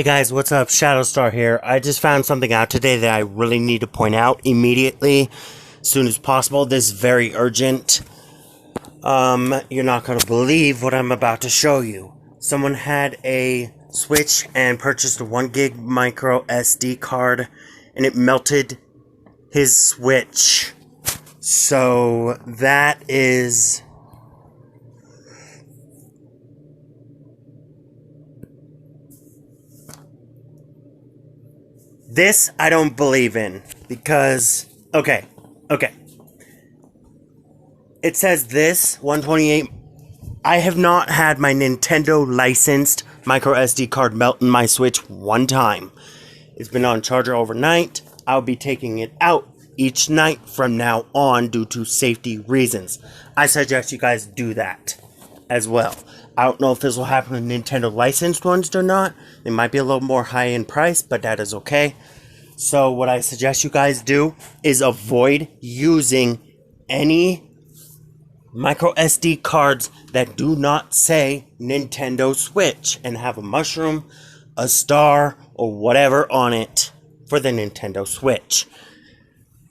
Hey guys, what's up? Shadowstar here. I just found something out today that I really need to point out immediately, as soon as possible. This is very urgent. You're not gonna believe what I'm about to show you. Someone had a Switch and purchased a 1 gig micro SD card, and it melted his Switch. So that is... This I don't believe in, because, okay. It says this, 128, I have not had my Nintendo licensed micro SD card melt in my Switch one time. It's been on charger overnight. I'll be taking it out each night from now on due to safety reasons. I suggest you guys do that as well. I don't know if this will happen with Nintendo licensed ones or not. They might be a little more high in price, but that is okay. So what I suggest you guys do is avoid using any micro SD cards that do not say Nintendo Switch and have a mushroom, a star, or whatever on it for the Nintendo Switch.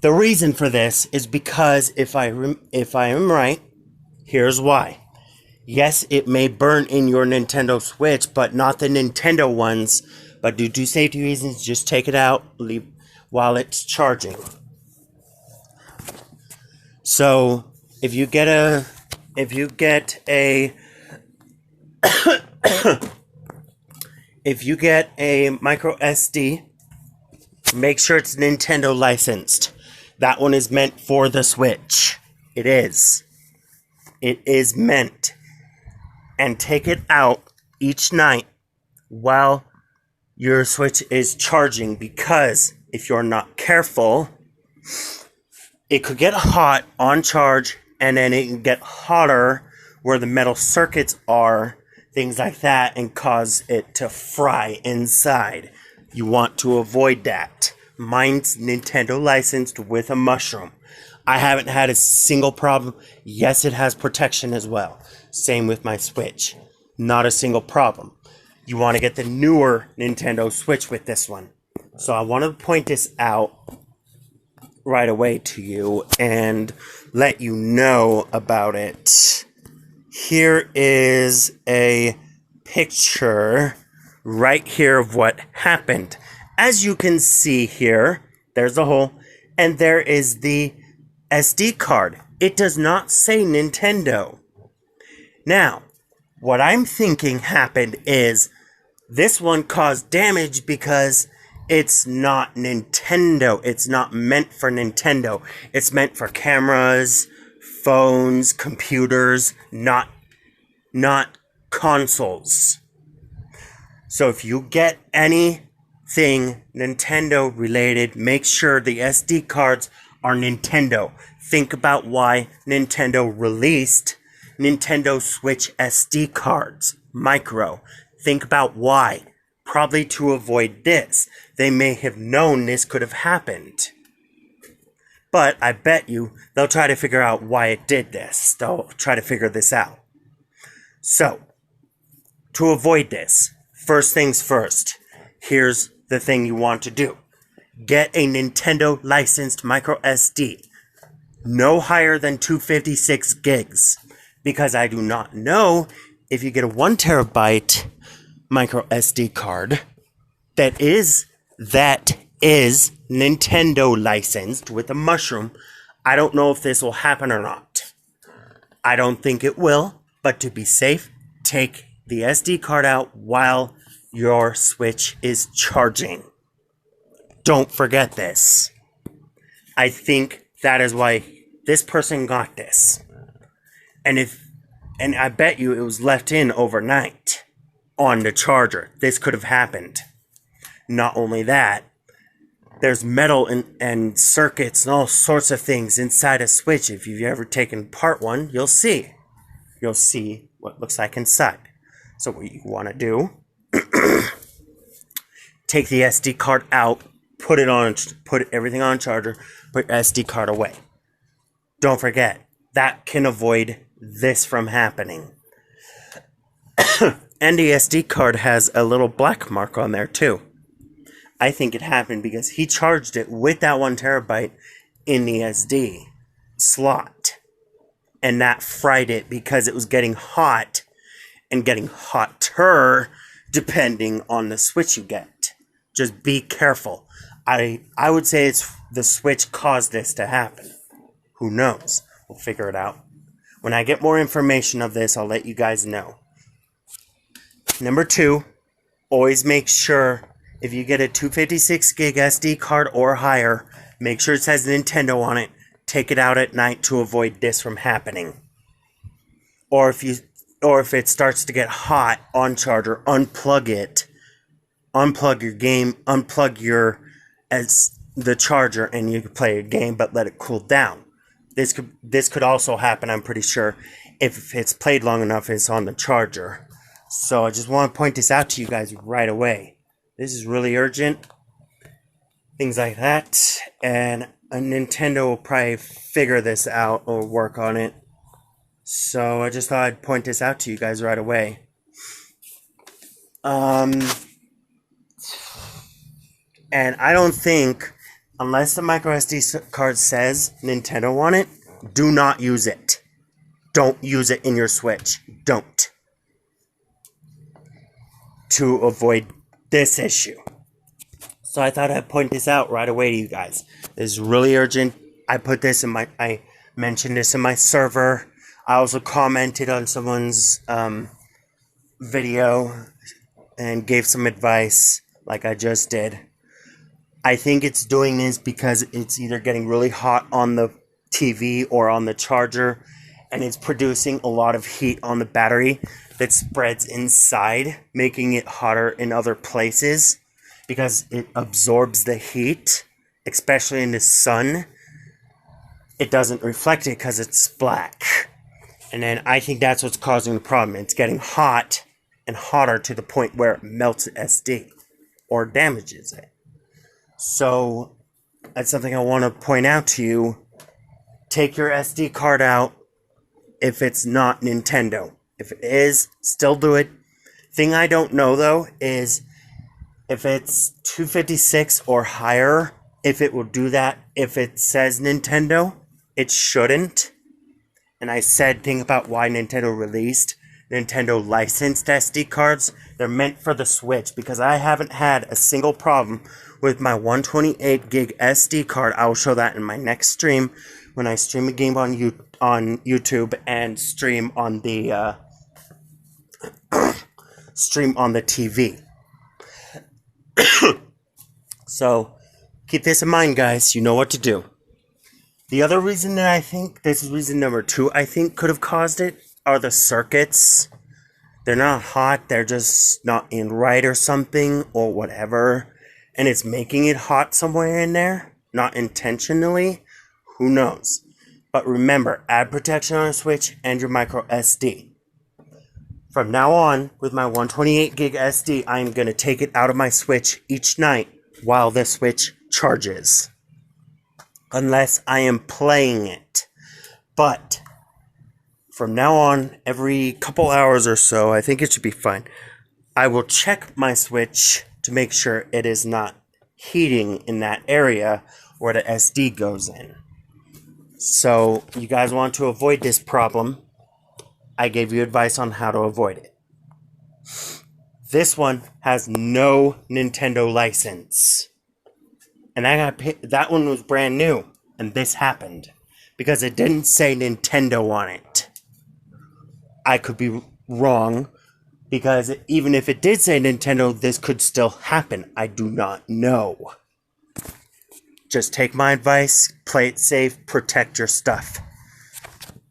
The reason for this is because if I am right, here's why. Yes, it may burn in your Nintendo Switch, but not the Nintendo ones. But due to safety reasons, just take it out, leave while it's charging. So, if you get a micro SD, make sure it's Nintendo licensed. That one is meant for the Switch. It is meant. And take it out each night while your Switch is charging, because if you're not careful, it could get hot on charge and then it can get hotter where the metal circuits are, things like that, and cause it to fry inside. You want to avoid that. Mine's Nintendo licensed with a mushroom. I haven't had a single problem. Yes, it has protection as well. Same with my Switch. Not a single problem. You want to get the newer Nintendo Switch with this one. So I want to point this out right away to you and let you know about it. Here is a picture right here of what happened. As you can see here, there's a hole, and there is the SD card. It does not say Nintendo. Now, what I'm thinking happened is this one caused damage because it's not Nintendo. It's not meant for Nintendo. It's meant for cameras, phones, computers, not consoles. So if you get anything Nintendo related, make sure the SD cards are Nintendo. Think about why Nintendo released Nintendo Switch SD cards, micro. Think about why. Probably to avoid this. They may have known this could have happened. But I bet you they'll try to figure out why it did this. They'll try to figure this out. So, to avoid this, first things first, here's the thing you want to do. Get a Nintendo licensed micro SD. No higher than 256 gigs. Because I do not know if you get a 1 terabyte micro SD card that is Nintendo licensed with a mushroom. I don't know if this will happen or not. I don't think it will, but to be safe, take the SD card out while your Switch is charging. Don't forget this. I think that is why this person got this. And I bet you it was left in overnight on the charger. This could have happened. Not only that, there's metal and circuits and all sorts of things inside a Switch. If you've ever taken apart one, you'll see. You'll see what it looks like inside. So what you want to do, take the SD card out, put everything on charger, put SD card away. Don't forget, that can avoid this from happening. And the SD card has a little black mark on there too. I think it happened because he charged it with that 1 terabyte in the SD slot. And that fried it because it was getting hot and getting hotter depending on the switch you get. Just be careful. I would say it's the switch caused this to happen. Who knows? We'll figure it out. When I get more information of this, I'll let you guys know. Number 2, always make sure if you get a 256 gig SD card or higher, make sure it says Nintendo on it. Take it out at night to avoid this from happening. Or if it starts to get hot on charger, unplug it. Unplug your game, unplug the charger, and you can play a game, but let it cool down. This could also happen, I'm pretty sure, if it's played long enough, it's on the charger. So I just want to point this out to you guys right away. This is really urgent. Things like that. And a Nintendo will probably figure this out or work on it. So I just thought I'd point this out to you guys right away. And I don't think, unless the micro SD card says Nintendo on it, do not use it. Don't use it in your Switch. Don't. To avoid this issue. So I thought I'd point this out right away to you guys. This is really urgent. I mentioned this in my server. I also commented on someone's video and gave some advice like I just did. I think it's doing this because it's either getting really hot on the TV or on the charger, and it's producing a lot of heat on the battery that spreads inside, making it hotter in other places because it absorbs the heat, especially in the sun. It doesn't reflect it because it's black. And then I think that's what's causing the problem. It's getting hot and hotter to the point where it melts the SD or damages it. So that's something I want to point out to you. Take your SD card out if it's not Nintendo. If it is, still do it. Thing I don't know though is if it's 256 or higher, if it will do that. If it says Nintendo, it shouldn't. And I said thing about why Nintendo released Nintendo licensed SD cards. They're meant for the Switch because I haven't had a single problem with my 128 gig SD card. I will show that in my next stream when I stream a game on YouTube and stream on the TV. So keep this in mind, guys. You know what to do. The other reason that I think, this is reason number 2, I think could have caused it, are the circuits. They're not hot, they're just not in right or something, or whatever. And it's making it hot somewhere in there, not intentionally. Who knows? But remember, add protection on a Switch and your micro SD. From now on, with my 128 gig SD, I'm going to take it out of my Switch each night while the Switch charges. Unless I am playing it. But from now on, every couple hours or so, I think it should be fine, I will check my Switch to make sure it is not heating in that area where the SD goes in. So, you guys want to avoid this problem, I gave you advice on how to avoid it. This one has no Nintendo license. And that one was brand new, and this happened because it didn't say Nintendo on it. I could be wrong, because even if it did say Nintendo, this could still happen. I do not know. Just take my advice, play it safe, protect your stuff.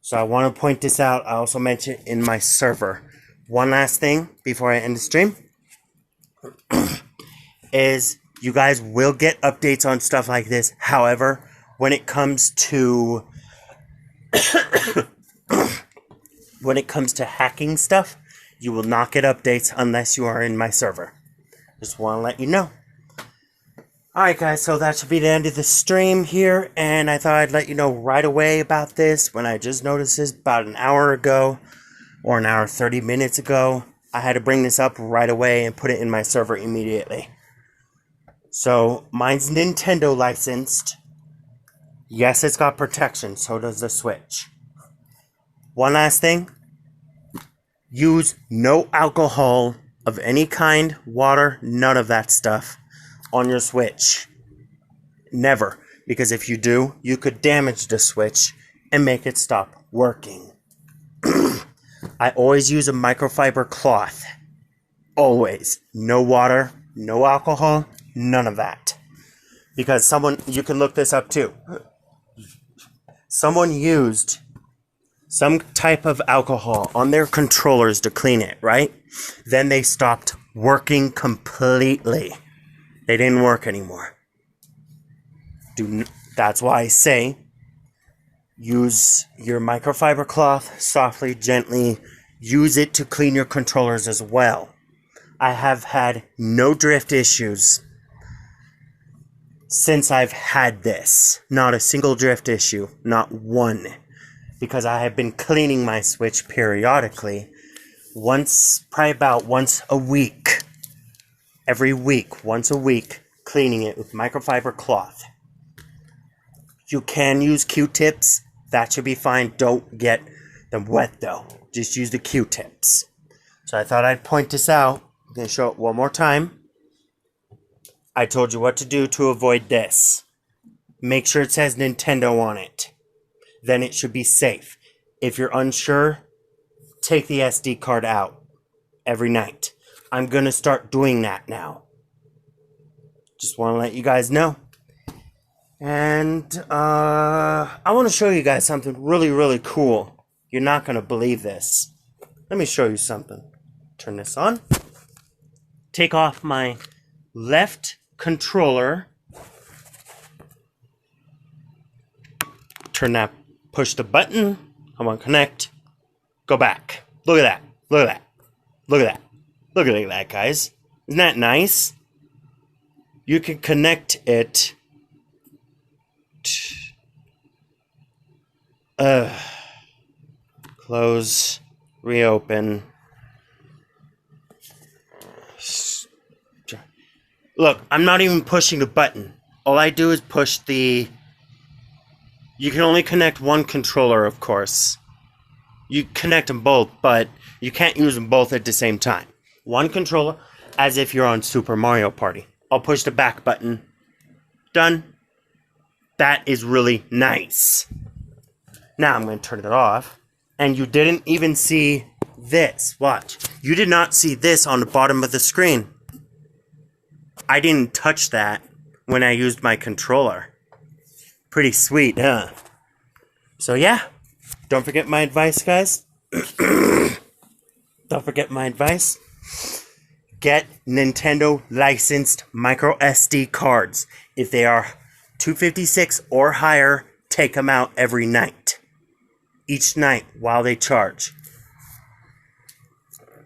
So I want to point this out. I also mentioned it in my server. One last thing before I end the stream is you guys will get updates on stuff like this. However, when it comes to hacking stuff, you will not get updates unless you are in my server. Just want to let you know. Alright guys, so that should be the end of the stream here, and I thought I'd let you know right away about this when I just noticed this about an hour ago, or an hour 30 minutes ago. I had to bring this up right away and put it in my server immediately. So, mine's Nintendo licensed. Yes, it's got protection, so does the Switch. One last thing. Use no alcohol of any kind, water, none of that stuff on your Switch. Never. Because if you do, you could damage the Switch and make it stop working. I always use a microfiber cloth. Always. No water, no alcohol, none of that. Because you can look this up too. Someone used some type of alcohol on their controllers to clean it, right? Then they stopped working completely. They didn't work anymore. That's why I say, use your microfiber cloth softly, gently. Use it to clean your controllers as well. I have had no drift issues since I've had this. Not a single drift issue. Not one. Because I have been cleaning my Switch periodically. Probably about once a week. Every week, once a week, cleaning it with microfiber cloth. You can use Q-tips. That should be fine. Don't get them wet though. Just use the Q-tips. So I thought I'd point this out. I'm going to show it one more time. I told you what to do to avoid this. Make sure it says Nintendo on it. Then it should be safe. If you're unsure, take the SD card out every night. I'm going to start doing that now. Just want to let you guys know. And I want to show you guys something really, really cool. You're not going to believe this. Let me show you something. Turn this on. Take off my left controller. Push the button. I want to connect. Go back. Look at that. Look at that. Look at that. Look at that, guys. Isn't that nice? You can connect it. Close. Reopen. Look, I'm not even pushing the button. All I do is push the... You can only connect one controller, of course. You connect them both, but you can't use them both at the same time. One controller, as if you're on Super Mario Party. I'll push the back button. Done. That is really nice. Now I'm going to turn it off. And you didn't even see this. Watch. You did not see this on the bottom of the screen. I didn't touch that when I used my controller. Pretty sweet, huh? So yeah, don't forget my advice, guys. Don't forget my advice. Get Nintendo licensed micro SD cards. If they are 256 or higher, take them out every night. Each night while they charge.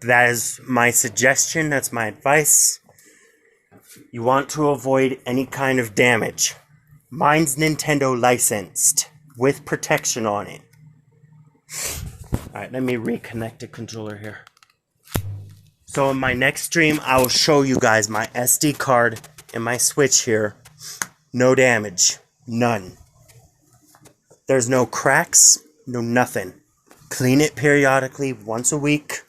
That is my suggestion. That's my advice. You want to avoid any kind of damage. Mine's Nintendo licensed with protection on it. Alright, let me reconnect the controller here. So in my next stream, I will show you guys my SD card and my Switch here. No damage. None. There's no cracks. No nothing. Clean it periodically once a week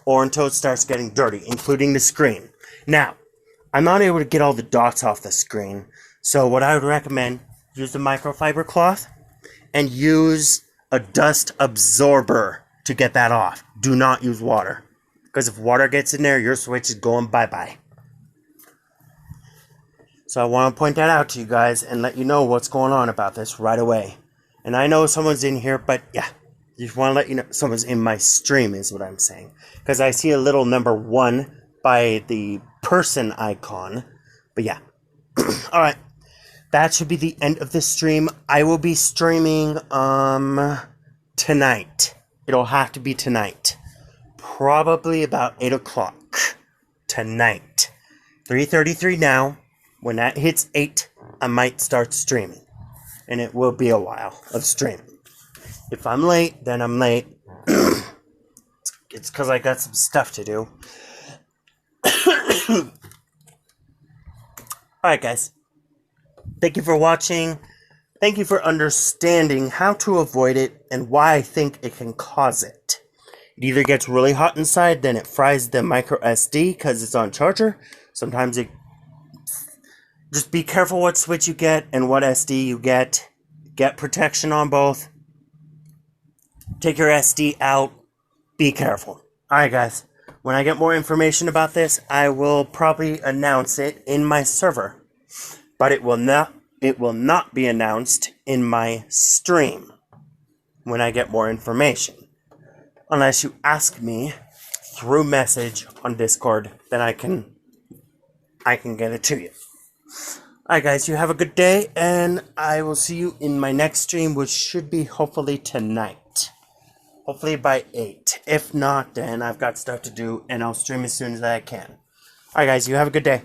or until it starts getting dirty, including the screen. Now, I'm not able to get all the dots off the screen. So what I would recommend, use the microfiber cloth and use a dust absorber to get that off. Do not use water. Because if water gets in there, your Switch is going bye-bye. So I want to point that out to you guys and let you know what's going on about this right away. And I know someone's in here, but yeah. Just want to let you know someone's in my stream is what I'm saying. Because I see a little number 1 by the person icon. But yeah. Alright. That should be the end of this stream. I will be streaming tonight. It'll have to be tonight. Probably about 8 o'clock tonight. 3:33 now. When that hits 8, I might start streaming. And it will be a while of streaming. If I'm late, then I'm late. It's because I got some stuff to do. Alright, guys. Thank you for watching. Thank you for understanding how to avoid it and why I think it can cause it. It either gets really hot inside, then it fries the micro SD because it's on charger. Sometimes it... Just be careful what switch you get and what SD you get. Get protection on both. Take your SD out. Be careful. Alright, guys. When I get more information about this, I will probably announce it in my server. But it will not be announced in my stream when I get more information. Unless you ask me through message on Discord, then I can get it to you. Alright, guys, you have a good day, and I will see you in my next stream, which should be hopefully tonight. Hopefully by 8. If not, then I've got stuff to do, and I'll stream as soon as I can. Alright, guys, you have a good day.